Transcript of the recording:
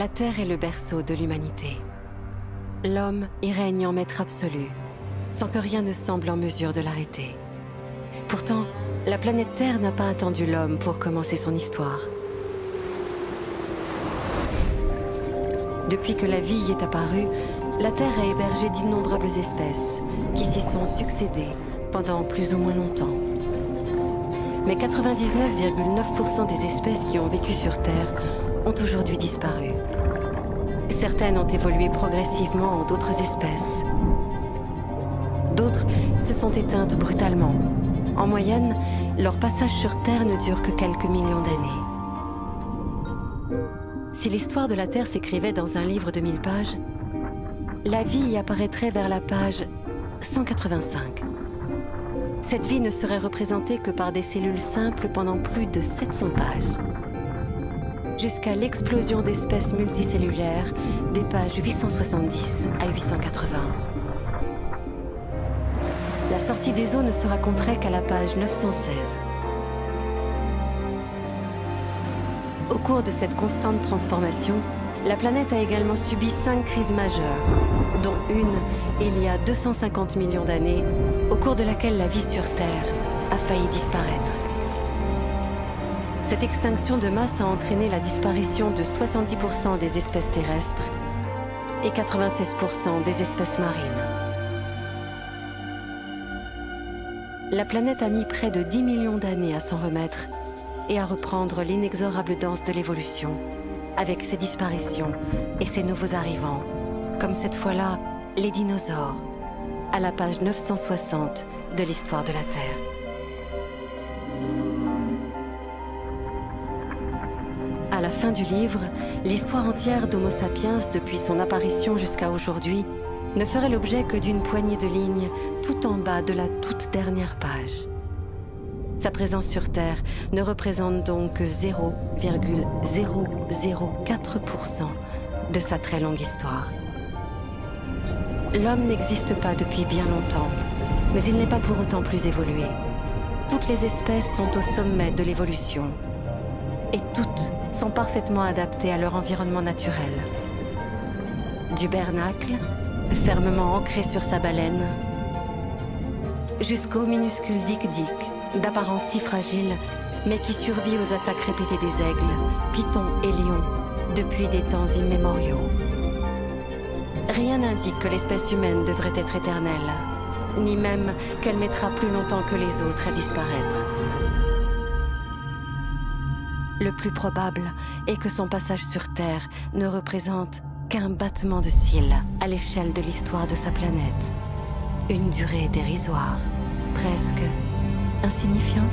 La Terre est le berceau de l'humanité. L'homme y règne en maître absolu, sans que rien ne semble en mesure de l'arrêter. Pourtant, la planète Terre n'a pas attendu l'homme pour commencer son histoire. Depuis que la vie y est apparue, la Terre a hébergé d'innombrables espèces qui s'y sont succédées pendant plus ou moins longtemps. Mais 99,9% des espèces qui ont vécu sur Terre ont aujourd'hui disparu. Certaines ont évolué progressivement en d'autres espèces. D'autres se sont éteintes brutalement. En moyenne, leur passage sur Terre ne dure que quelques millions d'années. Si l'histoire de la Terre s'écrivait dans un livre de 1000 pages, la vie y apparaîtrait vers la page 185. Cette vie ne serait représentée que par des cellules simples pendant plus de 700 pages. Jusqu'à l'explosion d'espèces multicellulaires des pages 870 à 880. La sortie des eaux ne se raconterait qu'à la page 916. Au cours de cette constante transformation, la planète a également subi 5 crises majeures, dont une il y a 250 millions d'années, au cours de laquelle la vie sur Terre a failli disparaître. Cette extinction de masse a entraîné la disparition de 70% des espèces terrestres et 96% des espèces marines. La planète a mis près de 10 millions d'années à s'en remettre et à reprendre l'inexorable danse de l'évolution, avec ses disparitions et ses nouveaux arrivants, comme cette fois-là les dinosaures, à la page 960 de l'histoire de la Terre. À la fin du livre, l'histoire entière d'Homo sapiens, depuis son apparition jusqu'à aujourd'hui, ne ferait l'objet que d'une poignée de lignes tout en bas de la toute dernière page. Sa présence sur Terre ne représente donc que 0,004% de sa très longue histoire. L'homme n'existe pas depuis bien longtemps, mais il n'est pas pour autant plus évolué. Toutes les espèces sont au sommet de l'évolution, et toutes sont parfaitement adaptées à leur environnement naturel. Du bernacle, fermement ancré sur sa baleine, jusqu'au minuscule dik-dik, d'apparence si fragile, mais qui survit aux attaques répétées des aigles, pitons et lions, depuis des temps immémoriaux. Rien n'indique que l'espèce humaine devrait être éternelle, ni même qu'elle mettra plus longtemps que les autres à disparaître. Le plus probable est que son passage sur Terre ne représente qu'un battement de cils à l'échelle de l'histoire de sa planète. Une durée dérisoire, presque insignifiante.